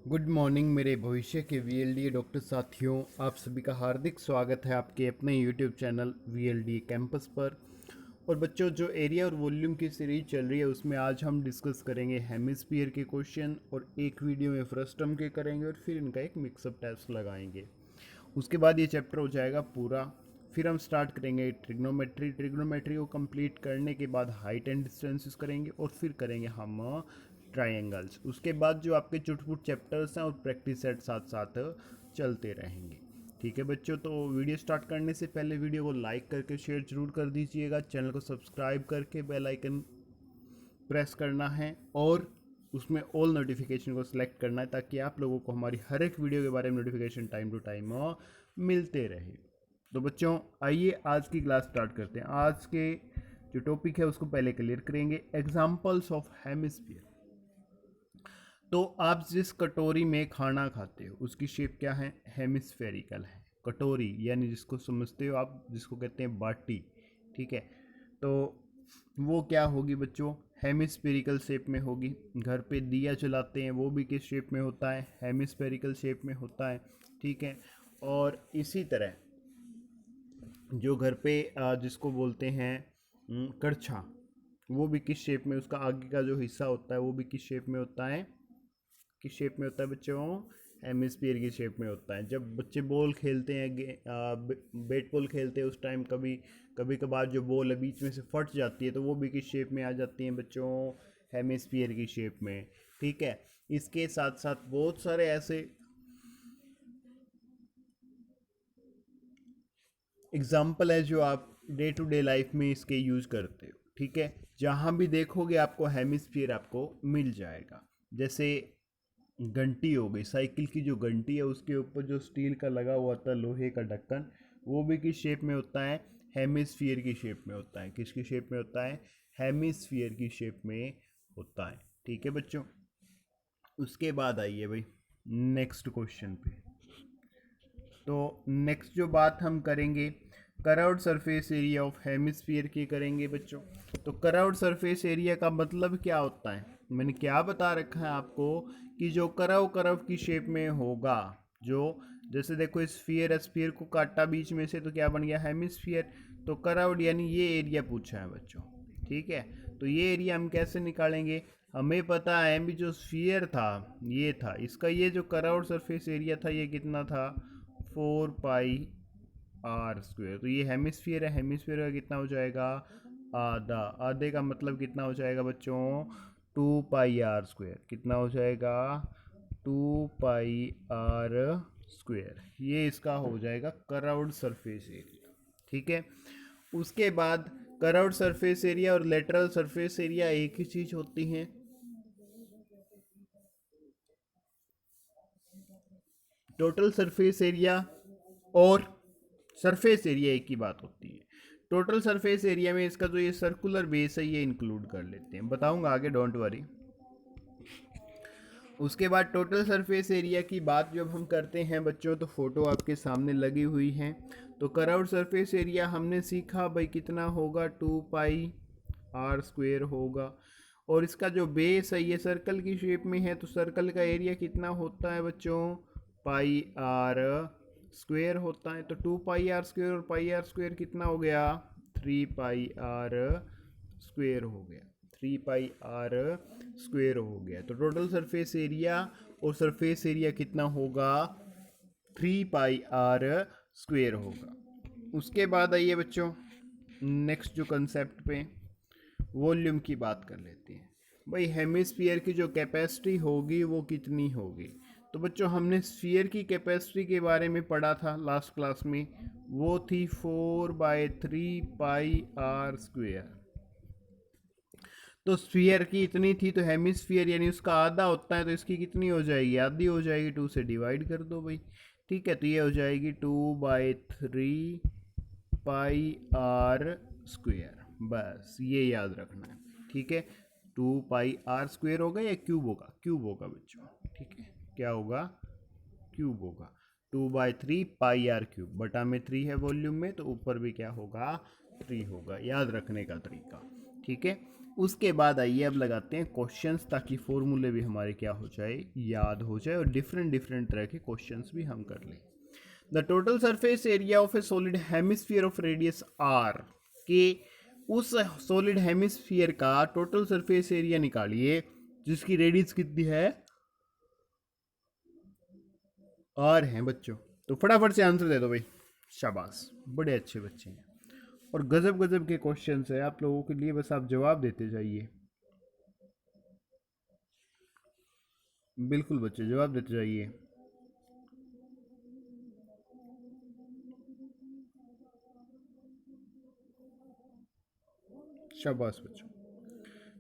Good morning मेरे भविष्य के वीएलडी डॉक्टर साथियों, आप सभी का हार्दिक स्वागत है आपके अपने यूट्यूब चैनल वीएलडी कैंपस पर। और बच्चों, जो एरिया और वॉल्यूम की सीरीज चल रही है उसमें आज हम डिस्कस करेंगे हेमिस्फीयर के क्वेश्चन, और एक वीडियो में फ्रस्टम के करेंगे और फिर इनका एक मिक्सअप टेस्ट लगाएंगे। उसके बाद ये चैप्टर हो जाएगा पूरा। फिर हम स्टार्ट करेंगे ट्रिग्नोमेट्री को कंप्लीट करने के बाद हाइट एंड डिस्टेंसेस करेंगे, और फिर करेंगे हम ट्रायंगल्स। उसके बाद जो आपके चुटपुट चैप्टर्स हैं और प्रैक्टिस सेट साथ साथ चलते रहेंगे। ठीक है बच्चों, तो वीडियो स्टार्ट करने से पहले वीडियो को लाइक करके शेयर जरूर कर दीजिएगा, चैनल को सब्सक्राइब करके बेल आइकन प्रेस करना है और उसमें ऑल नोटिफिकेशन को सिलेक्ट करना है, ताकि आप लोगों को हमारी हर एक वीडियो के बारे में नोटिफिकेशन टाइम टू टाइम मिलते रहे। तो बच्चों, आइए आज की क्लास स्टार्ट करते हैं। आज के जो टॉपिक है उसको पहले क्लियर करेंगे, एग्जाम्पल्स ऑफ हेमिस्फीयर। तो आप जिस कटोरी में खाना खाते हो उसकी शेप क्या है? हेमिस्फेरिकल है। कटोरी यानी जिसको समझते हो आप, जिसको कहते हैं बाटी। ठीक है, तो वो क्या होगी बच्चों? हेमिस्फेरिकल शेप में होगी। घर पे दिया जलाते हैं वो भी किस शेप में होता है? हेमिस्फेरिकल शेप में होता है। ठीक है, और इसी तरह जो घर पे जिसको बोलते हैं करछा, वो भी किस शेप में, उसका आगे का जो हिस्सा होता है वो भी किस शेप में होता है? किस शेप में होता है बच्चों? हेमिस्फीयर की शेप में होता है। जब बच्चे बॉल खेलते हैं, बैट बॉल खेलते हैं, उस टाइम कभी कभी कभार जो बॉल है बीच में से फट जाती है, तो वो भी किस शेप में आ जाती है बच्चों? हेमिस्फीयर की शेप में। ठीक है, इसके साथ साथ बहुत सारे ऐसे एग्जाम्पल है जो आप डे टू डे लाइफ में इसके यूज करते हो। ठीक है, जहाँ भी देखोगे आपको हेमिस्फीयर आपको मिल जाएगा। जैसे घंटी हो गई, साइकिल की जो घंटी है उसके ऊपर जो स्टील का लगा हुआ था लोहे का ढक्कन, वो भी किस शेप में होता है? हेमिस्फीयर की शेप में होता है। किसकी शेप में होता है? हेमिस्फीयर की शेप में होता है। ठीक है बच्चों, उसके बाद आइए भाई नेक्स्ट क्वेश्चन पे। तो नेक्स्ट जो बात हम करेंगे, करव्ड सरफेस एरिया ऑफ हेमिस्फीयर की करेंगे बच्चों। तो करव्ड सरफेस एरिया का मतलब क्या होता है? मैंने क्या बता रखा है आपको कि जो करव की शेप में होगा, जो जैसे देखो स्फीयर है, स्फीयर को काटा बीच में से तो क्या बन गया? हेमिस्फीयर। तो करव्ड यानी ये एरिया पूछा है बच्चों। ठीक है, तो ये एरिया हम कैसे निकालेंगे? हमें पता है भी जो स्फीयर था ये था, इसका ये जो करव्ड सरफेस एरिया था ये कितना था? 4 पाई r स्क्वेयर। तो ये हेमिस्फीयर है, हेमिस्फीयर का कितना हो जाएगा? आधा। आधे का मतलब कितना हो जाएगा बच्चों? 2 पाई r स्क्वेयर। कितना हो जाएगा? 2 पाई r स्क्वेयर। ये इसका हो जाएगा करव्ड सरफेस एरिया। ठीक है, उसके बाद करव्ड सरफेस एरिया और लेटरल सरफेस एरिया एक ही चीज होती है। टोटल सरफेस एरिया और सरफेस एरिया एक ही बात होती है। टोटल सरफेस एरिया में इसका जो ये सर्कुलर बेस है ये इंक्लूड कर लेते हैं, बताऊंगा आगे, डोंट वरी। उसके बाद टोटल सरफेस एरिया की बात जब हम करते हैं बच्चों, तो फोटो आपके सामने लगी हुई है। तो करव्ड सरफेस एरिया हमने सीखा भाई कितना होगा? 2 पाई r स्क्वेयर होगा। और इसका जो बेस है ये सर्कल की शेप में है, तो सर्कल का एरिया कितना होता है बच्चों? पाई r स्क्वेयर होता है। तो 2 पाई r स्क्वेयर और पाई r स्क्वेयर कितना हो गया? 3 पाई r स्क्वेयर हो गया। 3 पाई r स्क्वेयर हो गया। तो टोटल सरफेस एरिया और सरफेस एरिया कितना होगा? 3 पाई r स्क्वेयर होगा। उसके बाद आइए बच्चों नेक्स्ट जो कंसेप्ट पे वॉल्यूम की बात कर लेते हैं। भाई हेमिस्फीयर की जो कैपेसिटी होगी वो कितनी होगी? तो बच्चों हमने स्फीयर की कैपेसिटी के बारे में पढ़ा था लास्ट क्लास में, वो थी 4/3 पाई r स्क्वेयर। तो स्फीयर की इतनी थी, तो हेमिस्फीयर यानी उसका आधा होता है, तो इसकी कितनी हो जाएगी? आधी हो जाएगी। 2 से डिवाइड कर दो भाई। ठीक है, तो ये हो जाएगी 2/3 पाई r स्क्वेयर। बस ये याद रखना है। ठीक है, 2 पाई r स्क्वेयर होगा या क्यूब होगा? क्यूब होगा बच्चों। ठीक है, क्या होगा? क्यूब होगा। 2/3 पाई r क्यूब, बटा में 3 है वॉल्यूम में, तो ऊपर भी क्या होगा? 3 होगा। याद रखने का तरीका। ठीक है, उसके बाद आइए अब लगाते हैं क्वेश्चंस, ताकि फॉर्मूले भी हमारे क्या हो जाए, याद हो जाए, और डिफरेंट डिफरेंट तरह के क्वेश्चंस भी हम कर लें। The total surface area of a solid hemisphere of radius R, के उस सॉलिड हेमिस्फीयर का टोटल सरफेस एरिया निकालिए जिसकी रेडियस कितनी है, आर है बच्चों। तो फटाफट से आंसर दे दो भाई, शाबाश, बड़े अच्छे बच्चे हैं और गजब गजब के क्वेश्चंस है आप लोगों के लिए, बस आप जवाब देते जाइए। बिल्कुल बच्चे, जवाब देते जाइए। शाबाश बच्चों,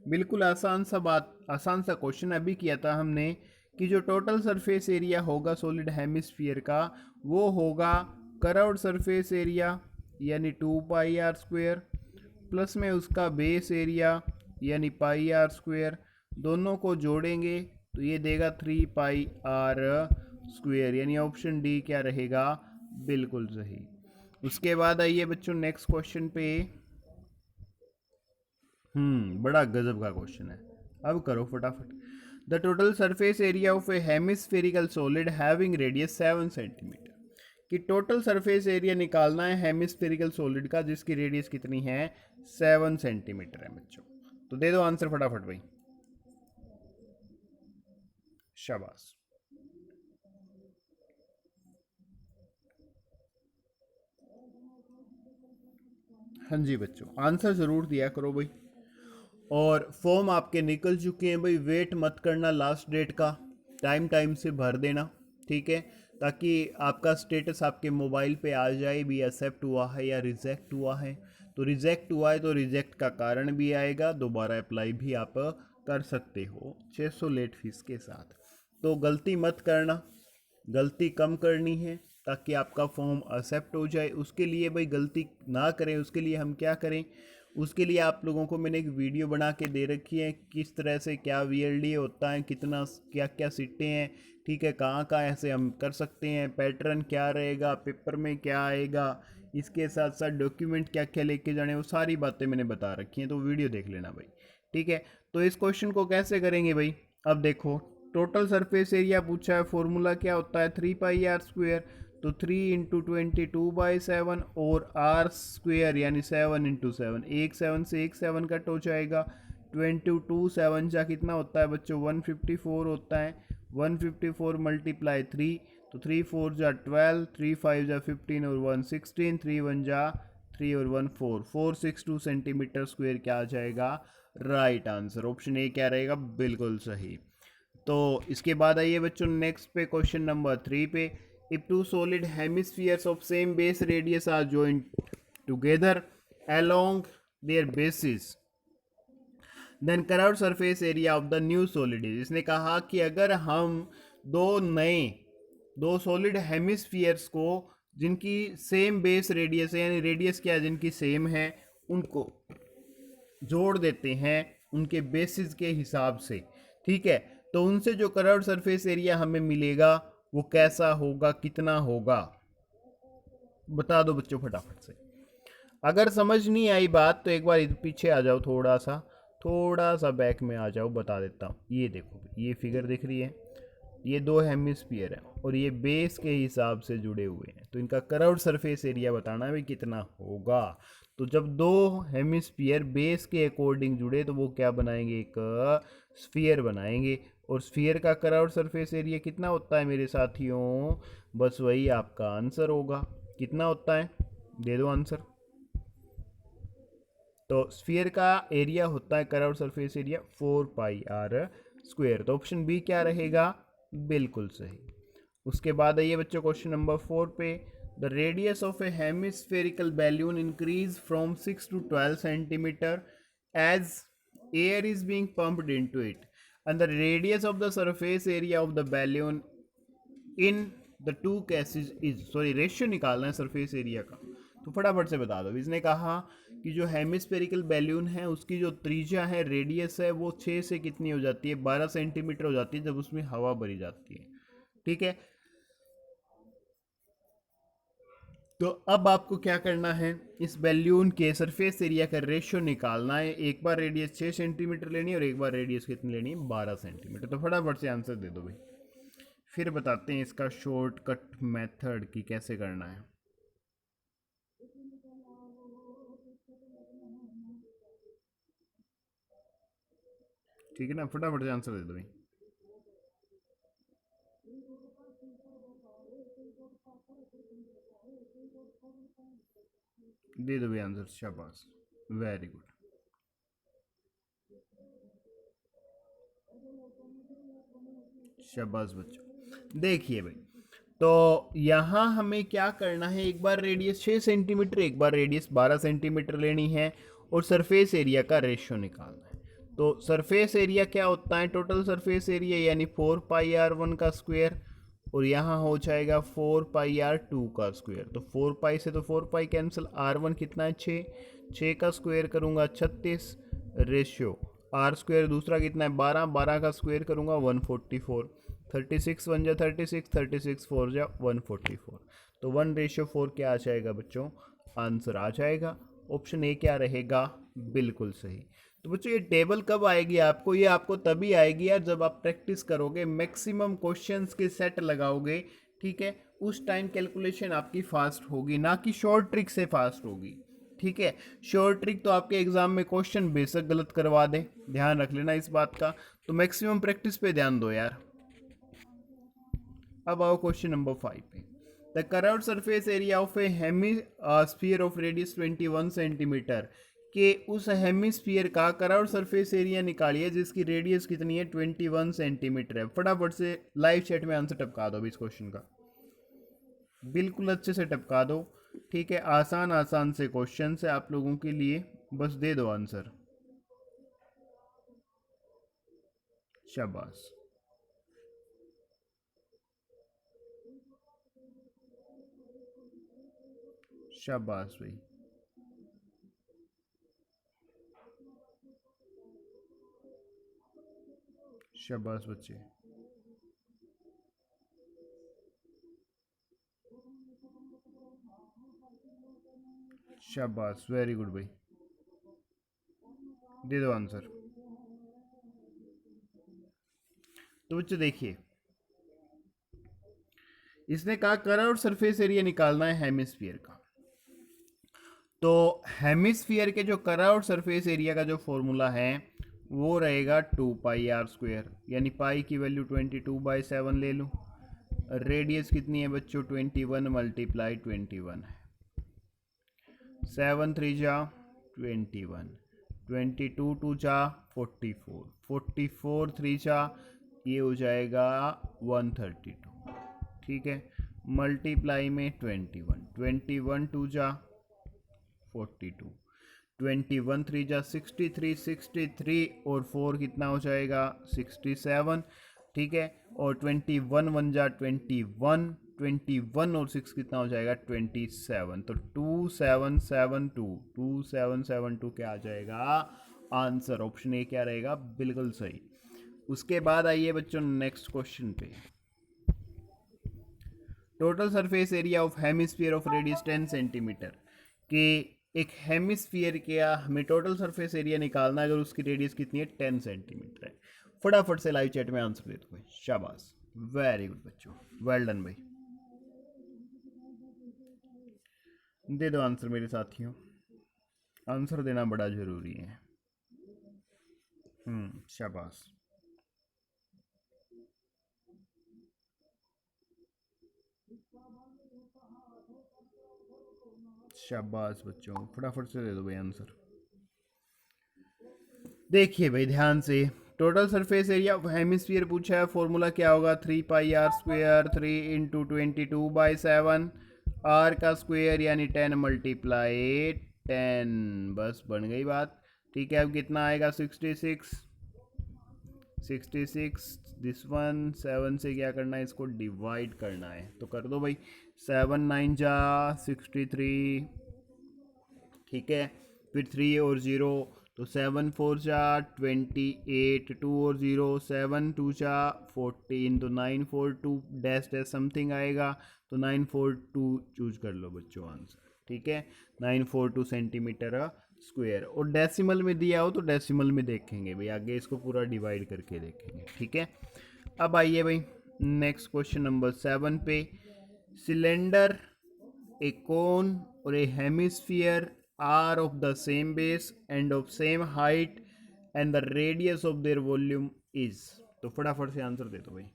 बिल्कुल आसान सा बात, आसान सा क्वेश्चन अभी किया था हमने कि जो टोटल सरफेस एरिया होगा सॉलिड हेमिस्फीयर का, वो होगा कर्व्ड सरफेस एरिया यानी 2 पाई r² प्लस में उसका बेस एरिया यानी पाई r², दोनों को जोड़ेंगे तो ये देगा 3 पाई r², यानी ऑप्शन डी क्या रहेगा, बिल्कुल सही। उसके बाद आइए बच्चों नेक्स्ट क्वेश्चन पे। बड़ा गजब का क्वेश्चन है, अब करो फटाफट। The total surface area of a hemispherical solid having radius 7 centimetre, कि टोटल सरफेस एरिया निकालना है हेमिस्फेरिकल सॉलिड का जिसकी रेडियस कितनी है, 7 सेंटीमीटर है बच्चों। तो दे दो आंसर फटाफट भाई, शाबाश। हाँ जी बच्चों, आंसर ज़रूर दिया करो भाई। और फॉर्म आपके निकल चुके हैं भाई, वेट मत करना लास्ट डेट का, टाइम टाइम से भर देना, ठीक है, ताकि आपका स्टेटस आपके मोबाइल पे आ जाए भी एक्सेप्ट हुआ है या रिजेक्ट हुआ है। तो रिजेक्ट हुआ है तो रिजेक्ट का कारण भी आएगा, दोबारा अप्लाई भी आप कर सकते हो 600 लेट फीस के साथ। तो गलती मत करना, गलती कम करनी है ताकि आपका फॉर्म एक्सेप्ट हो जाए। उसके लिए भाई गलती ना करें, उसके लिए हम क्या करें, उसके लिए आप लोगों को मैंने एक वीडियो बना के दे रखी है, किस तरह से क्या वीएलडी होता है, कितना क्या क्या सीटें हैं, ठीक है, कहाँ कहाँ ऐसे हम कर सकते हैं, पैटर्न क्या रहेगा, पेपर में क्या आएगा, इसके साथ साथ डॉक्यूमेंट क्या क्या लेके जाने, वो सारी बातें मैंने बता रखी हैं, तो वीडियो देख लेना भाई, ठीक है। तो इस क्वेश्चन को कैसे करेंगे भाई, अब देखो टोटल सरफेस एरिया पूछा है, फॉर्मूला क्या होता है 3 पाई r², तो 3 × 22/7 और r² यानी 7 × 7, एक 7 से एक 7 कट हो जाएगा, 22 जा कितना होता है बच्चों, 154 होता है, 154 × 3, तो 3 4 जा 12, 3 5 जा 15 और 1 16, 3 1 जा 3 और 1 4, 462 सेंटीमीटर स्क्वेयर क्या आ जाएगा, राइट आंसर ऑप्शन ए क्या रहेगा, बिल्कुल सही। तो इसके बाद आइए बच्चों नेक्स्ट पे, क्वेश्चन नंबर 3 पे। If two solid hemispheres of same base radius R joined together along their bases, then curved surface area of the new solid is, इसने कहा कि अगर हम दो सॉलिड हेमिस्फीयर्स को जिनकी सेम बेस रेडियस है, यानी रेडियस क्या है जिनकी सेम है, उनको जोड़ देते हैं उनके बेसिस के हिसाब से, ठीक है, तो उनसे जो कर्व्ड सरफेस एरिया हमें मिलेगा वो कैसा होगा, कितना होगा, बता दो बच्चों फटाफट से। अगर समझ नहीं आई बात तो एक बार पीछे आ जाओ, थोड़ा सा बैक में आ जाओ, बता देता हूँ। ये देखो, ये फिगर दिख रही है, ये दो हेमिस्फीयर है और ये बेस के हिसाब से जुड़े हुए हैं, तो इनका कर्व्ड सरफेस एरिया बताना है कितना होगा। तो जब दो हेमिस्फीयर बेस के अकॉर्डिंग जुड़े तो वो क्या बनाएंगे, एक स्फीयर बनाएंगे, और स्फीयर का कर्व्ड सरफेस एरिया कितना होता है मेरे साथियों, बस वही आपका आंसर होगा, कितना होता है, दे दो आंसर। तो स्फीयर का एरिया होता है कर्व्ड सरफेस एरिया 4 पाई r², तो ऑप्शन बी क्या रहेगा, बिल्कुल सही। उसके बाद आइए बच्चों क्वेश्चन नंबर 4 पे। The radius of a hemispherical balloon increase from 6 to 12 centimetre as air is being pumped into it, and the radius of the surface area of the balloon in the two cases is, sorry ratio निकालना है surface area का, तो फटाफट से बता दो। इसने कहा कि जो हेमिस्फेरिकल बैलून है उसकी जो त्रिज्या है, रेडियस है, वो 6 से कितनी हो जाती है, 12 सेंटीमीटर हो जाती है जब उसमें हवा भरी जाती है, ठीक है। तो अब आपको क्या करना है, इस बैल्यून के सरफेस एरिया का रेशियो निकालना है। एक बार रेडियस 6 सेंटीमीटर लेनी है और एक बार रेडियस कितनी लेनी है, 12 सेंटीमीटर। तो फटाफट से आंसर दे दो भाई, फिर बताते हैं इसका शॉर्टकट मेथड कि कैसे करना है। ठीक है ना, फटाफट से आंसर दे दो भाई। दे दो भाई आंसर, शाबाश, वेरी गुड। शाबाश बच्चों। देखिए भाई, तो यहाँ हमें क्या करना है, एक बार रेडियस 6 सेंटीमीटर, एक बार रेडियस 12 सेंटीमीटर लेनी है और सरफेस एरिया का रेशियो निकालना है। तो सरफेस एरिया क्या होता है, टोटल सरफेस एरिया यानी 4 पाई r1 का स्क्वायर, और यहाँ हो जाएगा 4 पाई r2 का स्क्वायर। तो 4 पाई से तो 4 पाई कैंसिल, r1 कितना है 6, 6 का स्क्वायर करूँगा 36, रेशियो आर स्क्वायर दूसरा कितना है 12, 12 का स्क्वायर करूँगा 144, 36 वन जा 36, 36 फोर जा 144। तो 1:4 क्या आ जाएगा बच्चों, आंसर आ जाएगा। ऑप्शन ए क्या रहेगा, बिल्कुल सही। तो बच्चों ये टेबल कब आएगी आपको, ये आपको तभी आएगी यार जब आप प्रैक्टिस करोगे, मैक्सिमम क्वेश्चंस के सेट लगाओगे, ठीक है, उस टाइम कैलकुलेशन आपकी फास्ट होगी, ना कि शॉर्ट ट्रिक से फास्ट होगी। ठीक है, शॉर्ट ट्रिक तो आपके एग्जाम में क्वेश्चन बेशक गलत करवा दे, ध्यान रख लेना इस बात का। तो मैक्सिमम प्रैक्टिस पे ध्यान दो यार। अब आओ क्वेश्चन नंबर 5 पे। The curved surface area of A hemisphere of radius 21 centimetre, के उस हेमीस्फीयर का कर्व्ड सरफेस एरिया निकालिए जिसकी रेडियस कितनी है 21 सेंटीमीटर है। फटाफट से लाइव चैट में आंसर टपका दो अभी इस क्वेश्चन का, बिल्कुल अच्छे से टपका दो। ठीक है, आसान आसान से क्वेश्चन है आप लोगों के लिए, बस दे दो आंसर। शाबाश, शाबाश भाई, शाबाश बच्चे, शाबाश, वेरी गुड भाई, दे दो आंसर। तो बच्चे देखिए, इसने कहा कर्व्ड सरफेस एरिया निकालना है हेमिस्फीयर का। तो हेमिस्फीयर के जो कर्व्ड सरफेस एरिया का जो फॉर्मूला है वो रहेगा 2 पाई r स्क्वायर, यानी पाई की वैल्यू 22/7 ले लूँ। रेडियस कितनी है बच्चों 21 मल्टीप्लाई 21 है, 7 3 जा 21, 22 2 जा 44, 44 3 जा ये हो जाएगा 132। ठीक है, मल्टीप्लाई में 21, 21 2 जा 42, 21 3 जा 63, 63 और 4 कितना हो जाएगा 67। ठीक है, और 21 1 जा 21, 21 और 6 कितना हो जाएगा 27। तो 2772, 2772 क्या आ जाएगा आंसर, ऑप्शन ए क्या रहेगा, बिल्कुल सही। उसके बाद आइए बच्चों नेक्स्ट क्वेश्चन पे। Total surface area of hemisphere of radius 10 centimetre, कि एक हेमिस्फीयर का हमें टोटल सरफेस एरिया निकालना है अगर उसकी रेडियस कितनी है 10 सेंटीमीटर है। फटाफट से लाइव चैट में आंसर दे दो भाई, शाबाश, वेरी गुड बच्चों, वेल डन भाई, दे दो आंसर मेरे साथियों, आंसर देना बड़ा जरूरी है। शाबाश, शाबाश बच्चों, फटाफट से दे दो भाई आंसर। देखिए भाई ध्यान से, total surface area of hemisphere पूछा है, फॉर्मूला क्या होगा 3 पाई r स्क्वायर 3 × 22/7, आर का स्क्वायर यानी 10 मल्टीप्लाई 10, बस बन गई बात। ठीक है, अब कितना आएगा 66, 66, दिस वन 7 से क्या करना है इसको डिवाइड करना है, तो कर दो भाई, 7 9 जा 63। ठीक है, फिर 3 और 0, तो 7 4 जा 28, 2 और 0, 7 2 जा 14, तो 942 डैश डैश समथिंग आएगा, तो 942 चूज कर लो बच्चों आंसर। ठीक है, 942 सेंटीमीटर स्क्वायर। और डेसिमल में दिया हो तो डेसिमल में देखेंगे भाई, आगे इसको पूरा डिवाइड करके देखेंगे। ठीक है, अब आइए भाई नेक्स्ट क्वेश्चन नंबर 7 पे। Cylinder, a cone or a hemisphere are of the same base and of same height and the radius of their volume is। तो फटाफट से आंसर दे दो भाई,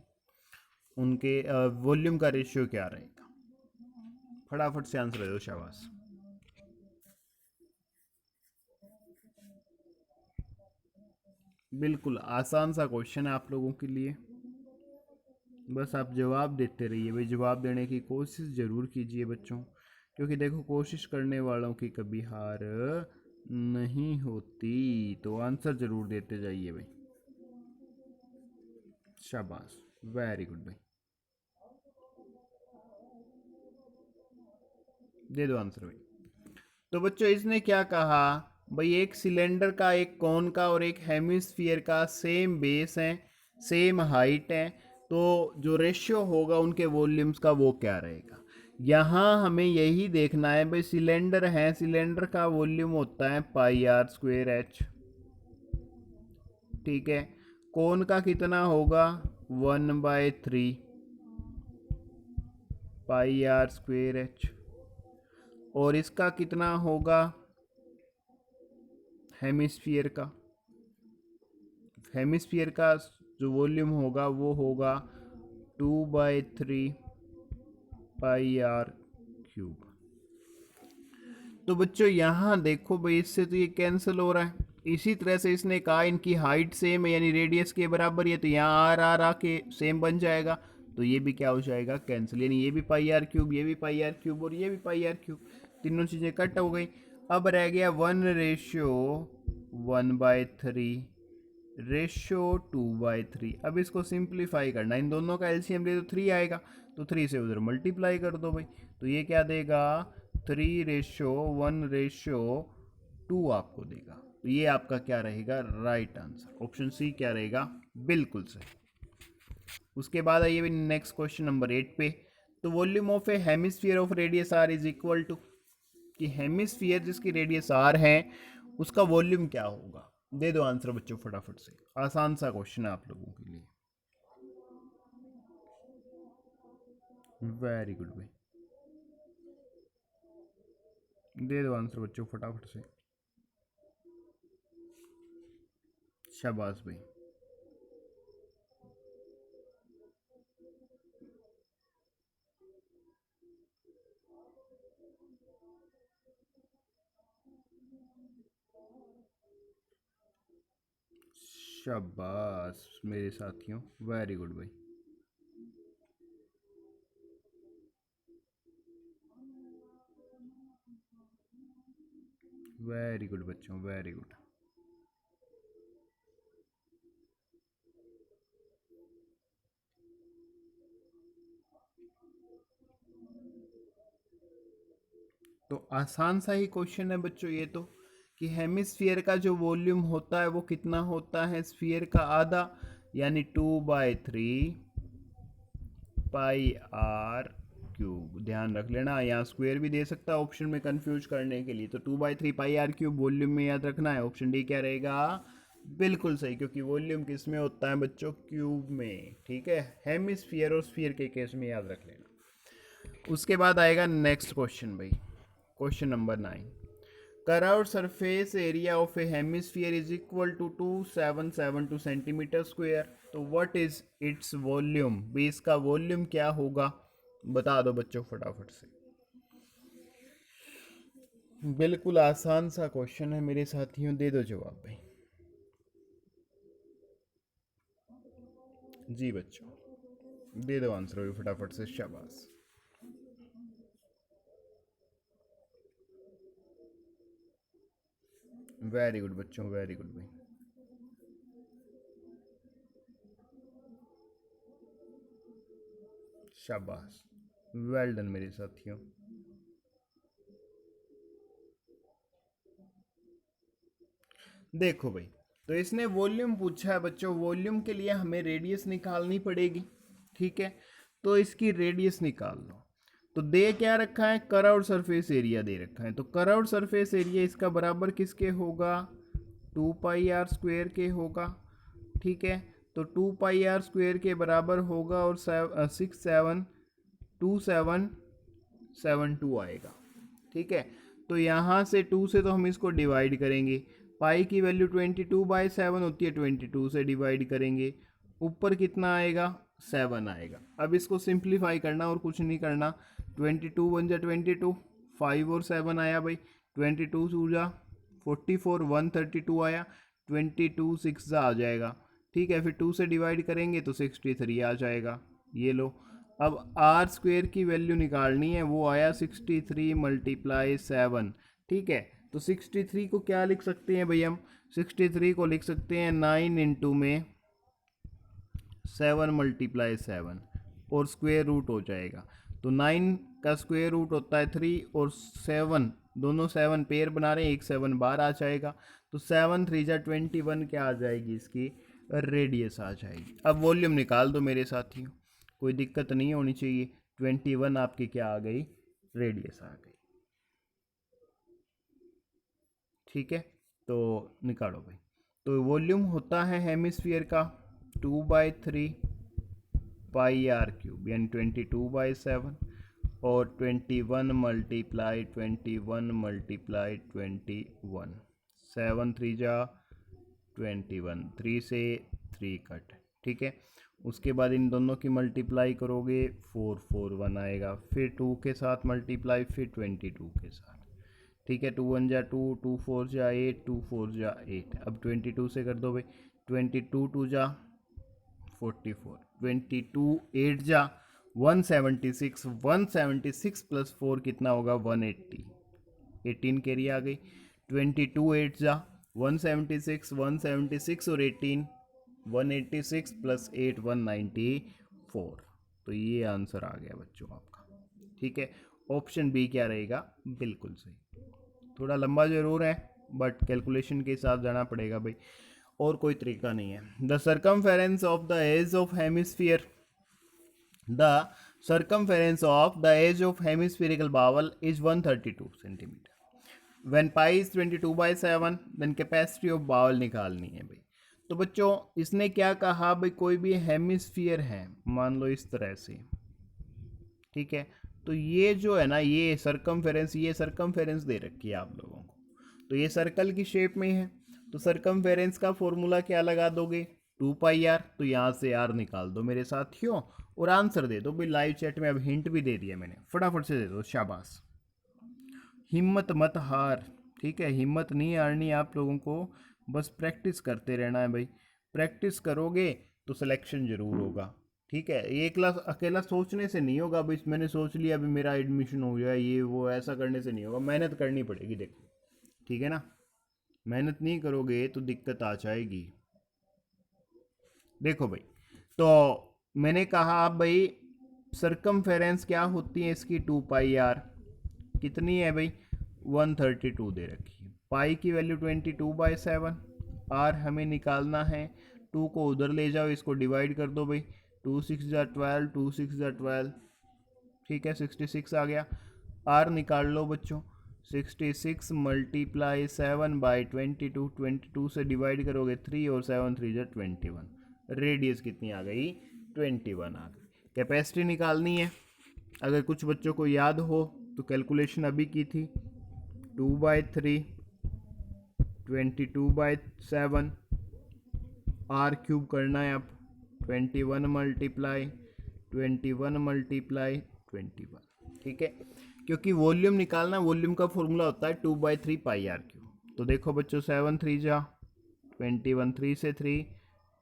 उनके वॉल्यूम का रेशियो क्या रहेगा? फटाफट से आंसर दे दो, शाबाश। बिल्कुल आसान सा क्वेश्चन है आप लोगों के लिए, बस आप जवाब देते रहिए भाई, जवाब देने की कोशिश ज़रूर कीजिए बच्चों, क्योंकि देखो कोशिश करने वालों की कभी हार नहीं होती। तो आंसर ज़रूर देते जाइए भाई, शाबाश, वेरी गुड भाई, दे दो आंसर भाई। तो बच्चों इसने क्या कहा भाई, एक सिलेंडर का, एक कोन का और एक हेमिस्फीयर का सेम बेस है, सेम हाइट है, तो जो रेशियो होगा उनके वॉल्यूम्स का वो क्या रहेगा। यहाँ हमें यही देखना है भाई, सिलेंडर है, सिलेंडर का वॉल्यूम होता है पाई आर स्क्वेयर एच। ठीक है, कोन का कितना होगा 1/3 पाई आर स्क्वेयर एच, और इसका कितना होगा हेमिस्फीयर का, हेमिस्फीयर का जो वॉल्यूम होगा वो होगा 2/3 पाई आर क्यूब। तो बच्चों यहाँ देखो भाई, इससे तो ये कैंसिल हो रहा है। इसी तरह से इसने कहा इनकी हाइट सेम है यानी रेडियस के बराबर है, तो यहाँ आर आर आके सेम बन जाएगा, तो ये भी क्या हो जाएगा कैंसिल, यानी ये भी पाई आर क्यूब, ये भी पाई आर क्यूब और ये भी पाई आर क्यूब, तीनों चीज़ें कट हो गई। अब रह गया 1:1/3 रेशियो 2/3। अब इसको सिंप्लीफाई करना, इन दोनों का एलसीएम ले तो 3 आएगा, तो 3 से उधर मल्टीप्लाई कर दो भाई, तो ये क्या देगा 3:1:2 आपको देगा। तो ये आपका क्या रहेगा राइट आंसर, ऑप्शन सी क्या रहेगा, बिल्कुल सही। उसके बाद आइए भाई नेक्स्ट क्वेश्चन नंबर 8 पे। तो volume of a hemisphere of radius R is equal to, कि हेमिस्फीयर जिसकी रेडियस आर है उसका वॉल्यूम क्या होगा। दे दो आंसर बच्चों फटाफट से, आसान सा क्वेश्चन है आप लोगों के लिए। वेरी गुड भाई, दे दो आंसर बच्चों फटाफट से, शाबाश भाई, शाबाश मेरे साथियों, वेरी गुड भाई, वेरी गुड बच्चों, वेरी गुड। तो आसान सा ही क्वेश्चन है बच्चों ये तो, कि हेमिस्फीयर का जो वॉल्यूम होता है वो कितना होता है, स्फीयर का आधा, यानी 2/3 पाई आर क्यूब। ध्यान रख लेना, यहाँ स्क्वायर भी दे सकता है ऑप्शन में कंफ्यूज करने के लिए, तो 2/3 पाई आर क्यूब वॉल्यूम में याद रखना है, ऑप्शन डी क्या रहेगा, बिल्कुल सही, क्योंकि वॉल्यूम किस में होता है बच्चों, क्यूब में। ठीक है, हेमिस्फीयर और स्फीयर के केस में याद रख लेना। उसके बाद आएगा नेक्स्ट क्वेश्चन भाई, question number 9। Curved surface area of a hemisphere is equal to 2772 centimetre square, तो what is its volume, base का वॉल्यूम क्या होगा, बता दो बच्चों फटाफट से। बिल्कुल आसान सा क्वेश्चन है मेरे साथियों, दे दो जवाब भाई। जी बच्चों, दे दो आंसर भाई फटाफट से, शाबाश, वेरी गुड बच्चों, वेरी गुड भाई, शाबाश, वेल डन मेरे साथियों। देखो भाई, तो इसने वॉल्यूम पूछा है बच्चों, वॉल्यूम के लिए हमें रेडियस निकालनी पड़ेगी, ठीक है। तो इसकी रेडियस निकाल लो। तो दे क्या रखा है, कर्व्ड सरफेस एरिया दे रखा है। तो कर्व्ड सरफेस एरिया इसका बराबर किसके होगा, 2πr² के होगा, ठीक है। तो 2πr² के बराबर होगा और 672772 आएगा, ठीक है। तो यहाँ से 2 से तो हम इसको डिवाइड करेंगे, पाई की वैल्यू 22/7 होती है, 22 से डिवाइड करेंगे, ऊपर कितना आएगा, 7 आएगा। अब इसको सिंप्लीफाई करना और कुछ नहीं करना, 22 1 जा 22, 5 और 7 आया भाई, 22 2 जा 44, 132 आया, 22 6 जा आ जाएगा, ठीक है। फिर 2 से डिवाइड करेंगे तो 63 आ जाएगा, ये लो। अब r² की वैल्यू निकालनी है, वो आया 63 × 7, ठीक है। तो 63 को क्या लिख सकते हैं भाई हम, 63 को लिख सकते हैं 9 इंटू में 7 × 7 और स्क्वेयर रूट हो जाएगा। तो 9 का स्क्वेयर रूट होता है 3 और 7, दोनों 7 पेयर बना रहे हैं, एक 7 बाहर आ जाएगा। तो 7 3 जा 21 क्या आ जाएगी, इसकी रेडियस आ जाएगी। अब वॉल्यूम निकाल दो मेरे साथियों, कोई दिक्कत नहीं होनी चाहिए। 21 आपकी क्या आ गई, रेडियस आ गई, ठीक है। तो निकालो भाई। तो वॉल्यूम होता है हेमिस्फीयर का 2/3πr³ यानी 22/7 और 21 × 21 × 21, 7 3 जा 21, 3 से 3 कट, ठीक है। उसके बाद इन दोनों की मल्टीप्लाई करोगे 4 4 1 आएगा, फिर 2 के साथ मल्टीप्लाई, फिर 22 के साथ, ठीक है। 2 1 जा 2, 2 4 जा 8, 2 4 जा 8। अब 22 से कर दो भाई, 22 2 जा 44, 22 8 जा 176, 176 + 4 कितना होगा, 180, 18 कैरी आ गई। 22 8 जा 176, 176 और 18, 186 + 8 194। तो ये आंसर आ गया बच्चों आपका, ठीक है। ऑप्शन बी क्या रहेगा, बिल्कुल सही। थोड़ा लंबा जरूर है बट कैलकुलेशन के साथ जाना पड़ेगा भाई, और कोई तरीका नहीं है। The circumference of the edge of hemisphere, the circumference of the edge of hemispherical bowel is 132 centimeter. When pi is 22/7, then capacity of bowel निकालनी है भाई। तो बच्चों इसने क्या कहा भाई, कोई भी हेमिस्फीयर है, मान लो इस तरह से, ठीक है। तो ये जो है ना, ये सरकमफेरेंस दे रखी है आप लोगों को। तो ये सर्कल की शेप में है, तो सरकमफेरेंस का फॉर्मूला क्या लगा दोगे, 2πr। तो यहाँ से r निकाल दो मेरे साथियों और आंसर दे दो भाई। लाइव चैट में अब हिंट भी दे दिया मैंने, फटाफट से दे दो, शाबाश। हिम्मत मत हार, ठीक है, हिम्मत नहीं हारनी आप लोगों को, बस प्रैक्टिस करते रहना है भाई। प्रैक्टिस करोगे तो सिलेक्शन जरूर होगा, ठीक है। ये क्लास अकेला सोचने से नहीं होगा भाई, मैंने सोच लिया अभी मेरा एडमिशन हो गया, ये वो ऐसा करने से नहीं होगा, मेहनत करनी पड़ेगी, देखो, ठीक है ना। मेहनत नहीं करोगे तो दिक्कत आ जाएगी। देखो भाई, तो मैंने कहा आप भाई सरकमफेरेंस क्या होती है इसकी, 2πr कितनी है भाई, 132 दे रखी है। पाई की वैल्यू 22/7, r हमें निकालना है, 2 को उधर ले जाओ, इसको डिवाइड कर दो भाई, 2 6 जा 12, 2 6 जा 12, ठीक है, 66 आ गया। r निकाल लो बच्चों, 66 × 7/22, 22 से डिवाइड करोगे 3 और 7 3 जा 21, रेडियस कितनी आ गई, 21 आ गई। कैपेसिटी निकालनी है, अगर कुछ बच्चों को याद हो तो कैलकुलेशन अभी की थी, 2/3 22/7 r³ करना है अब, 21 × 21, ठीक है। क्योंकि वॉल्यूम निकालना, वॉल्यूम का फॉर्मूला होता है 2/3πr³। तो देखो बच्चों, 7 3 जा 21, 3 से 3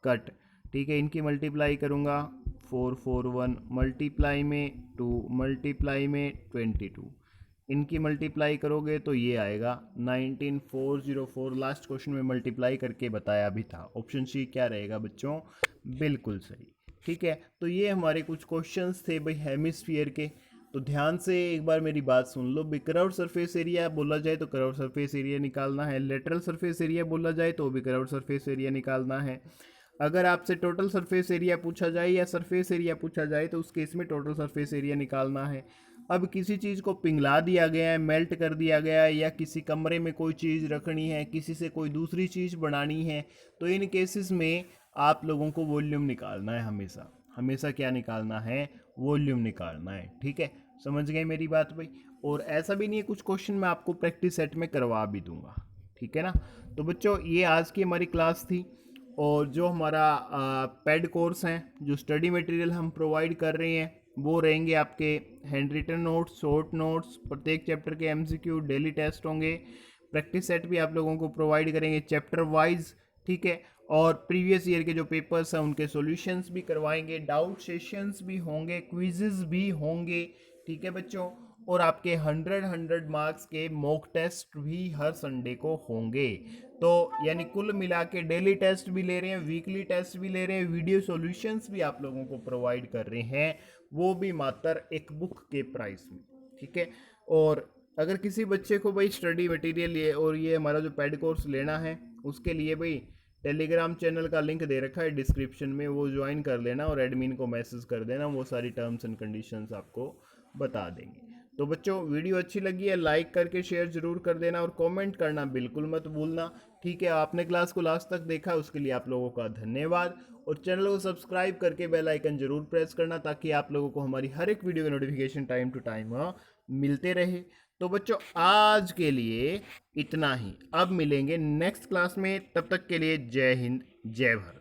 कट, ठीक है। इनकी मल्टीप्लाई करूँगा, 4 4 1 मल्टीप्लाई में 2 मल्टीप्लाई में 22, इनकी मल्टीप्लाई करोगे तो ये आएगा 19404। लास्ट क्वेश्चन में मल्टीप्लाई करके बताया भी था। ऑप्शन सी क्या रहेगा बच्चों, बिल्कुल सही, ठीक है। तो ये हमारे कुछ क्वेश्चंस थे भाई हेमिस्फीयर के। तो ध्यान से एक बार मेरी बात सुन लो। कर्व्ड सरफेस एरिया बोला जाए तो कर्व्ड सरफेस एरिया निकालना है, लेटरल सरफेस एरिया बोला जाए तो भी कर्व्ड सरफेस एरिया निकालना है। अगर आपसे टोटल सरफेस एरिया पूछा जाए या सरफेस एरिया पूछा जाए तो उस केस में टोटल सरफेस एरिया निकालना है। अब किसी चीज़ को पिघला दिया गया है, मेल्ट कर दिया गया है, या किसी कमरे में कोई चीज़ रखनी है, किसी से कोई दूसरी चीज़ बनानी है, तो इन केसेस में आप लोगों को वॉल्यूम निकालना है। हमेशा हमेशा क्या निकालना है? वॉल्यूम निकालना है। ठीक है, समझ गए मेरी बात भाई? और ऐसा भी नहीं है, कुछ क्वेश्चन मैं आपको प्रैक्टिस सेट में करवा भी दूंगा। ठीक है ना? तो बच्चों, ये आज की हमारी क्लास थी। और जो हमारा पेड कोर्स हैं, जो स्टडी मटेरियल हम प्रोवाइड कर रहे हैं, वो रहेंगे आपके hand written notes, short notes, प्रत्येक चैप्टर के एमसीक्यू, डेली टेस्ट होंगे, प्रैक्टिस सेट भी आप लोगों को प्रोवाइड करेंगे चैप्टर वाइज। ठीक है, और प्रीवियस ईयर के जो पेपर्स हैं उनके सॉल्यूशंस भी करवाएंगे, डाउट सेशंस भी होंगे, क्विजेस भी होंगे। ठीक है बच्चों, और आपके 100 मार्क्स के मॉक टेस्ट भी हर संडे को होंगे। तो यानी कुल मिला के डेली टेस्ट भी ले रहे हैं, वीकली टेस्ट भी ले रहे हैं, वीडियो सॉल्यूशंस भी आप लोगों को प्रोवाइड कर रहे हैं, वो भी मात्र एक बुक के प्राइस में। ठीक है, और अगर किसी बच्चे को भाई स्टडी मटेरियल ये और ये हमारा जो पेड कोर्स लेना है, उसके लिए भाई टेलीग्राम चैनल का लिंक दे रखा है डिस्क्रिप्शन में, वो ज्वाइन कर लेना और एडमिन को मैसेज कर देना, वो सारी टर्म्स एंड कंडीशंस आपको बता देंगे। तो बच्चों, वीडियो अच्छी लगी है लाइक करके शेयर जरूर कर देना और कमेंट करना बिल्कुल मत भूलना। ठीक है, आपने क्लास को लास्ट तक देखा, उसके लिए आप लोगों का धन्यवाद। और चैनल को सब्सक्राइब करके बेल आइकन जरूर प्रेस करना, ताकि आप लोगों को हमारी हर एक वीडियो के नोटिफिकेशन टाइम टू टाइम मिलते रहे। तो बच्चों, आज के लिए इतना ही। अब मिलेंगे नेक्स्ट क्लास में, तब तक के लिए जय हिंद, जय भारत।